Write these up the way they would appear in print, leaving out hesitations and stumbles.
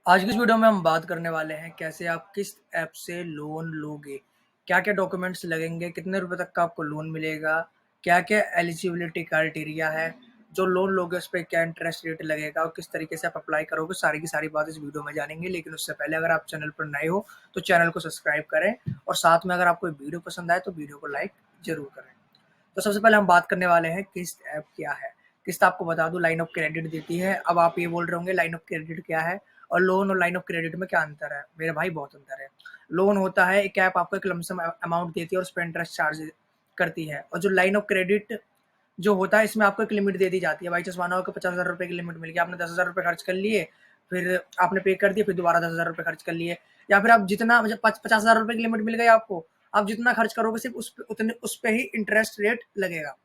आज की इस वीडियो में हम बात करने वाले हैं कैसे आप किस ऐप से लोन लोगे, क्या-क्या डॉक्यूमेंट्स लगेंगे, कितने रुपए तक का आपको लोन मिलेगा, क्या-क्या एलिजिबिलिटी क्राइटेरिया है, जो लोन लोगे उस पे क्या इंटरेस्ट रेट लगेगा और किस तरीके से आप अप्लाई करोगे, सारी की सारी बात इस वीडियो में जानेंगे। लेकिन उससे पहले अगर आप चैनल पर नए हो तो चैनल को सब्सक्राइब करें और साथ में अगर आपको वीडियो पसंद आए तो वीडियो को लाइक ज़रूर करें। तो सबसे पहले हम बात करने वाले हैं किस्त ऐप क्या है। किस्त आपको बता दूं लाइन ऑफ क्रेडिट देती है। अब आप ये बोल रहे होंगे लाइन ऑफ क्रेडिट क्या है और लोन और लाइन ऑफ क्रेडिट में क्या अंतर है। मेरे भाई बहुत अंतर है। लोन होता है एक ऐप आपको एक लमसम अमाउंट देती है और उस पर इंटरेस्ट चार्ज करती है, और जो लाइन ऑफ क्रेडिट जो होता है इसमें आपको एक लिमिट दे दी जाती है। बाई चांस मानो कि 50,000 रुपए की लिमिट मिल गई, आपने 10,000 रुपए खर्च कर लिए, फिर आपने पे कर दिए, फिर दोबारा 10,000 रुपए खर्च कर लिए, या फिर आप जितना मतलब 50,000 रुपए की लिमिट मिल गई आपको, आप जितना खर्च करोगे सिर्फ उस पे ही इंटरेस्ट रेट लगेगा।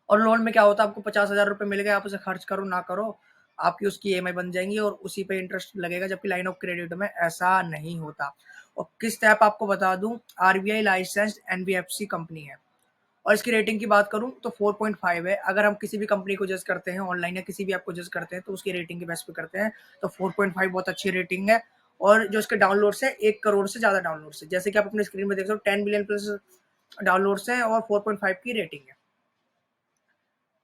और लोन में क्या होता है, आपको 50,000 रुपए मिल गए, आप उसे खर्च करो ना करो, आपकी उसकी ईएमआई बन जाएंगी और उसी पे इंटरेस्ट लगेगा, जबकि लाइन ऑफ क्रेडिट में ऐसा नहीं होता। और किस्त ऐप आपको बता दूं आरबीआई लाइसेंस्ड एनबीएफसी कंपनी है, और इसकी रेटिंग की बात करूं तो 4.5 है। अगर हम किसी भी कंपनी को जज करते हैं ऑनलाइन या किसी भी ऐप को जज करते हैं तो उसकी रेटिंग के बेस पे करते हैं, तो 4.5 बहुत अच्छी रेटिंग है। और जो इसके डाउनलोड्स है 1 करोड़ से ज़्यादा डाउनलोड्स है, जैसे कि आप अपने स्क्रीन में देख सकते हो 10 बिलियन प्लस डाउनलोड्स हैं और 4.5 की रेटिंग है।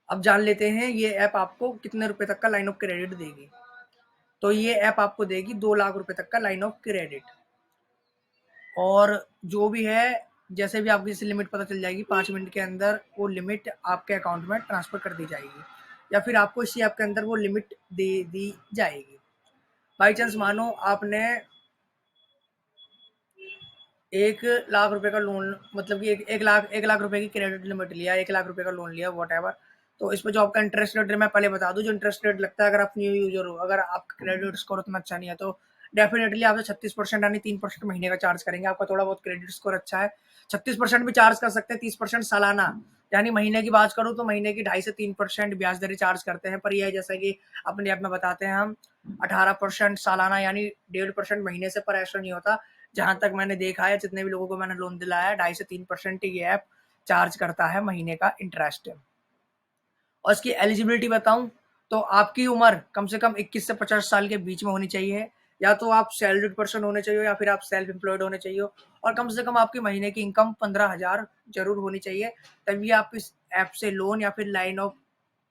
अब जान लेते हैं ये ऐप आपको कितने रुपए तक का लाइन ऑफ क्रेडिट देगी। तो ये ऐप आपको देगी 2 लाख रुपए तक का लाइन ऑफ क्रेडिट। और जो भी है, जैसे भी आपकी जैसे लिमिट पता चल जाएगी 5 मिनट के अंदर वो लिमिट आपके अकाउंट में ट्रांसफर कर दी जाएगी, या फिर आपको इसी ऐप के अंदर वो लिमिट दे दी जाएगी। बाई चांस मानो आपने 1 लाख रुपए का लोन, मतलब कि एक लाख रुपए की क्रेडिट लिमिट लिया, 1 लाख रुपए का लोन लिया वॉट एवर। तो इसमें जो आपका इंटरेस्ट रेट है मैं पहले बता दूं, जो इंटरेस्ट रेट लगता है अगर आप न्यू यूजर हो, अगर आपका क्रेडिट स्कोर उतना अच्छा नहीं है तो डेफिनेटली आपसे 36% यानी 3% महीने का चार्ज करेंगे। आपका थोड़ा बहुत क्रेडिट स्कोर अच्छा है 36% भी चार्ज कर सकते हैं, 30% सालाना। यानी महीने की बात करूं तो महीने की 2.5 से 3% ब्याज दरें चार्ज करते हैं, पर यह जैसा कि अपने ऐप में बताते हैं हम 18% सालाना यानी 1.5% महीने से, पर ऐसा नहीं होता। जहां तक मैंने देखा है, जितने भी लोगों को मैंने लोन दिलाया है, 2.5 से 3% ये ऐप चार्ज करता है महीने का इंटरेस्ट। और इसकी एलिजिबिलिटी बताऊं तो आपकी उम्र कम से कम 21 से 50 साल के बीच में होनी चाहिए, या तो आप सैलरीड पर्सन होने चाहिए या फिर आप सेल्फ एम्प्लॉयड होने चाहिए, और कम से कम आपकी महीने की इनकम 15,000 जरूर होनी चाहिए, तभी आप इस ऐप से लोन या फिर लाइन ऑफ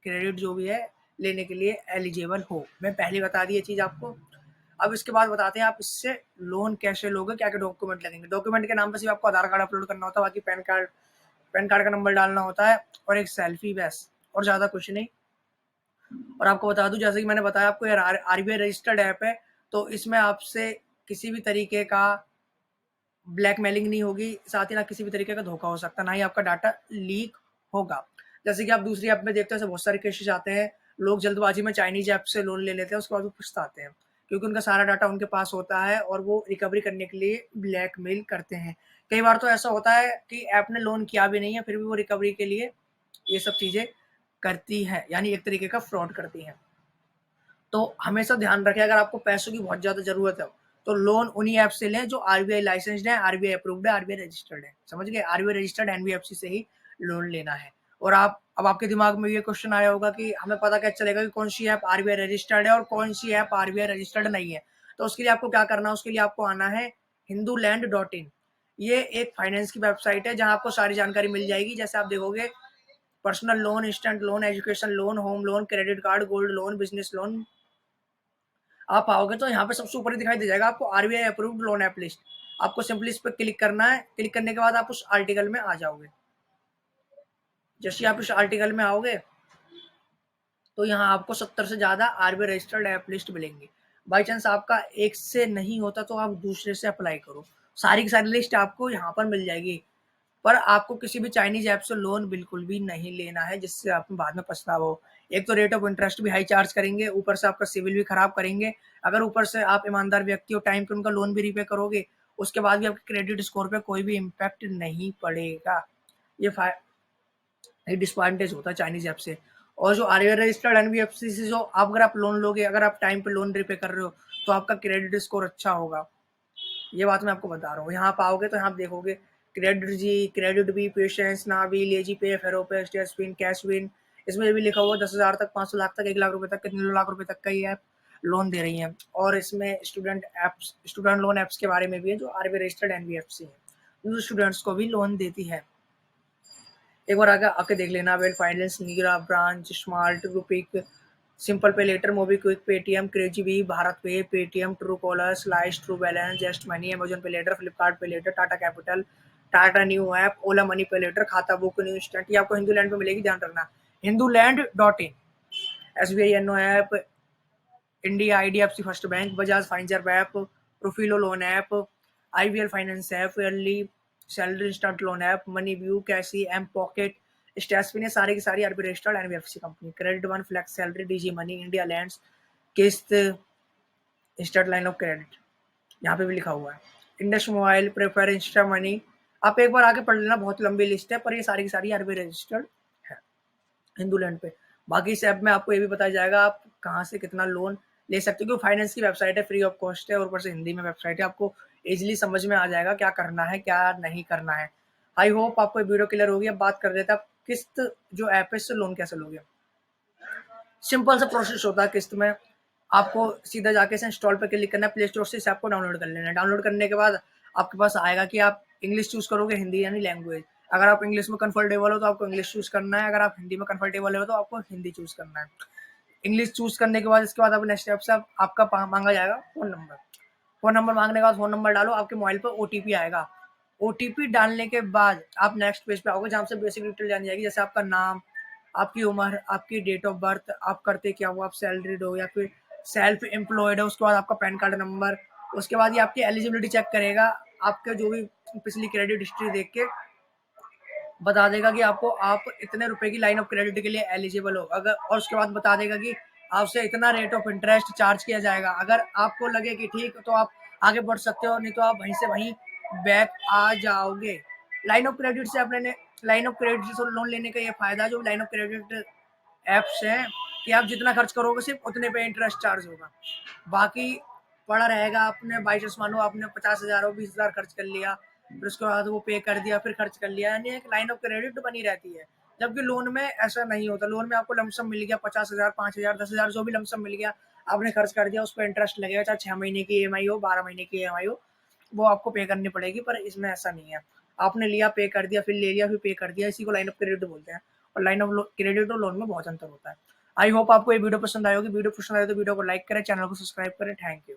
क्रेडिट जो भी है लेने के लिए एलिजिबल हो। मैं पहले बता दी ये चीज आपको। अब इसके बाद बताते हैं आप इससे लोन कैसे लोगे, क्या क्या डॉक्यूमेंट लगेंगे। डॉक्यूमेंट के नाम पर सिर्फ आपको आधार कार्ड अपलोड करना होता है, बाकी पैन कार्ड का नंबर डालना होता है और एक सेल्फी, बस, और ज्यादा कुछ नहीं। और आपको बता दूं जैसे कि मैंने बताया आपको, यार आरबीआई रजिस्टर्ड ऐप है, तो इसमें आपसे किसी भी तरीके का ब्लैकमेलिंग नहीं होगी, साथ ही ना किसी भी तरीके का धोखा हो सकता, ना ही आपका डाटा लीक होगा। जैसे कि आप दूसरी ऐप में देखते हैं बहुत सारे केसेस आते हैं, लोग जल्दबाजी में चाइनीज ऐप से लोन ले लेते हैं, उसके बाद वो पछताते हैं क्योंकि उनका सारा डाटा उनके पास होता है और वो रिकवरी करने के लिए ब्लैकमेल करते हैं। कई बार तो ऐसा होता है कि ऐप ने लोन किया भी नहीं है, फिर भी वो रिकवरी के लिए ये सब चीजें करती है, यानी एक तरीके का फ्रॉड करती है। तो हमेशा ध्यान रखें, अगर आपको पैसों की बहुत ज्यादा जरूरत है तो लोन उन्हीं ऐप से लें जो आरबीआई लाइसेंस्ड है, आरबीआई अप्रूव्ड है, आरबीआई रजिस्टर्ड है। समझ गए, आरबीआई रजिस्टर्ड एनबीएफसी से ही लोन लेना है। और आप अब आपके दिमाग में ये क्वेश्चन आया होगा कि हमें पता कैसे चलेगा कि कौन सी ऐप आरबीआई रजिस्टर्ड है और कौन सी ऐप आरबीआई रजिस्टर्ड नहीं है। तो उसके लिए आपको क्या करना है, उसके लिए आपको आना है hinduland.in। ये एक फाइनेंस की वेबसाइट है जहां आपको सारी जानकारी मिल जाएगी। जैसे आप देखोगे personal loan, instant loan, education loan, home loan, credit card, gold loan, business loan, आप आओगे तो यहाँ पे सबसे ऊपर ही दिखाई दे जाएगा आपको RBI approved loan app list. आपको सिंपली इस पर क्लिक करना है, क्लिक करने के बाद आप उस आर्टिकल में आ जाओगे। जैसे आप इस आर्टिकल में आओगे तो यहाँ आपको 70 से ज्यादा आरबीआई रजिस्टर्ड ऐप लिस्ट मिलेंगी। बाई चांस आपका एक से नहीं होता तो आप दूसरे से अप्लाई करो, सारी की सारी लिस्ट आपको यहाँ पर मिल जाएगी। पर आपको किसी भी चाइनीज ऐप से लोन बिल्कुल भी नहीं लेना है, जिससे आप बाद में पछतावा हो। एक तो रेट ऑफ इंटरेस्ट भी हाई चार्ज करेंगे, ऊपर से आपका सिविल भी खराब करेंगे। अगर ऊपर से आप ईमानदार व्यक्ति हो, टाइम पे उनका लोन भी रीपे करोगे, उसके बाद भी आपके क्रेडिट स्कोर पे कोई भी इम्पैक्ट नहीं पड़ेगा। ये डिसएडवांटेज होता है चाइनीज ऐप से। और जो आरबीआई रजिस्टर्ड एनबीएफसी से जो आप अगर आप लोन लोगे, अगर आप टाइम पे लोन रीपे कर रहे हो तो आपका क्रेडिट स्कोर अच्छा होगा। ये बात मैं आपको बता रहा हूँ। यहाँ आप आओगे तो यहाँ आप देखोगे क्रेडिट जी, क्रेडिट बी, पेशेंस, नावी, लेजी पे, फेरो पे, स्टेट विन, कैश विन। इसमें भी लिखा हुआ 10,000 तक, 500 लाख तक, 1 लाख रुपए तक, कितने लाख रुपए तक का ये ऐप। लोन दे रही हैं। और इसमें स्टूडेंट लोन ऐप्स के बारे में भी है जो आरबीआई रजिस्टर्ड एनबीएफसी है, जो स्टूडेंट्स को भी लोन देती है। एक बार आगे आके देख लेना। Well finance, Nira branch, smart, Rupeek, simple pay later, MobiKwik, Paytm, crazy bee, Bharat pay, Paytm, true caller, slice, true balance, just money, Amazon pay later, Flipkart pay later, Tata capital, Tata new app, Ola money pay later, Khata book, new instant. ये आपको Hindu land पे मिलेगी, ध्यान रखना, hinduland.in। SBI एनो app, India IDFC first bank, Bajaj financer app, प्रोफिलो loan app, IVL finance app, early salary instant loan app, money view, कैसी, M pocket, StashFin, ये सारी की सारी RBI registered NBFC company. Credit one, flex salary, Digi money, India lends, किस्त, state line of credit, यहाँ पे भी लिखा हुआ है। Indus mobile, prefer, insta money. आप एक बार आके पढ़ लेना, बहुत लंबी लिस्ट है, पर ये सारी की सारी आरबीआई रजिस्टर्ड है हिंदू लैंड पे। बाकी इस ऐप में आपको ये भी बताया जाएगा आप कहाँ से कितना लोन ले सकते हो, क्योंकि फाइनेंस की वेबसाइट है, फ्री ऑफ कॉस्ट है, और ऊपर से हिंदी में वेबसाइट है, आपको इजीली समझ में आ जाएगा क्या करना है क्या नहीं करना है। आई होप आपको वीडियो क्लियर होगी। अब बात कर रहे थे आप किस्त जो ऐप है इससे लोन कैसे लोगे। सिंपल सा प्रोसेस होता है किस्त में। आपको सीधा जाके इसे इंस्टॉल पे क्लिक करना है, प्ले स्टोर से इस ऐप को डाउनलोड कर लेना है। डाउनलोड करने के बाद आपके पास आएगा कि आप इंग्लिश चूज करोगे, हिंदी यानी लैंग्वेज। अगर आप इंग्लिश में कंफर्टेबल हो तो आपको इंग्लिश चूज करना है, अगर आप हिंदी में कंफर्टेबल हो तो आपको हिंदी चूज करना है। इंग्लिश चूज करने के बाद इसके बाद आप नेक्स्ट स्टेप से आपका मांगा जाएगा फोन नंबर। फोन नंबर मांगने के बाद फोन नंबर डालो, आपके मोबाइल पर ओटीपी आएगा। ओटीपी डालने के बाद आप नेक्स्ट पेज पे आओगे, जहाँ से बेसिक डिटेल जानी जाएगी, जैसे आपका नाम, आपकी उम्र, आपकी डेट ऑफ बर्थ, आप करते क्या हो, आप सैलरीड हो या फिर सेल्फ एम्प्लॉयड हो, उसके बाद आपका पैन कार्ड नंबर। उसके बाद ये आपकी एलिजिबिलिटी चेक करेगा, आपके जो भी पिछली क्रेडिट हिस्ट्री देख के बता देगा कि आप इतने रुपए की लाइन ऑफ क्रेडिट के लिए एलिजिबल हो। अगर और उसके बाद बता देगा कि आपसे इतना रेट ऑफ इंटरेस्ट चार्ज किया जाएगा। अगर आपको लगे कि ठीक तो आप आगे बढ़ सकते हो, नहीं तो आप वहीं से वहीं बैक आ जाओगे। लाइन ऑफ क्रेडिट से अपने लाइन ऑफ क्रेडिट से लोन लेने का ये फायदा जो लाइन ऑफ क्रेडिट ऐप्स हैं कि आप जितना खर्च करोगे सिर्फ उतने पे इंटरेस्ट चार्ज होगा, बाकी पड़ा रहेगा। आपने बाई चांस मानो आपने 50,000 और 20,000 खर्च कर लिया, फिर उसके बाद वो पे कर दिया, फिर खर्च कर लिया, यानी एक लाइन ऑफ क्रेडिट बनी रहती है। जबकि लोन में ऐसा नहीं होता। लोन में आपको लमसम मिल गया 50,000, 5,000, 10,000, जो भी लमसम मिल गया आपने खर्च कर दिया, उस पर इंटरेस्ट लगेगा, चाहे 6 महीने की ईएमआई हो, 12 महीने की ईएमआई हो, वो आपको पे करनी पड़ेगी। पर इसमें ऐसा नहीं है, आपने लिया, पे कर दिया, फिर ले लिया, फिर पे कर दिया, इसी को लाइन ऑफ क्रेडिट बोलते हैं। और लाइन ऑफ क्रेडिट और लोन में बहुत अंतर होता है। आई होप आपको ये वीडियो पसंद आएगी। वीडियो पसंद आए तो वीडियो को लाइक करें, चैनल को सब्सक्राइब करें। Thank you.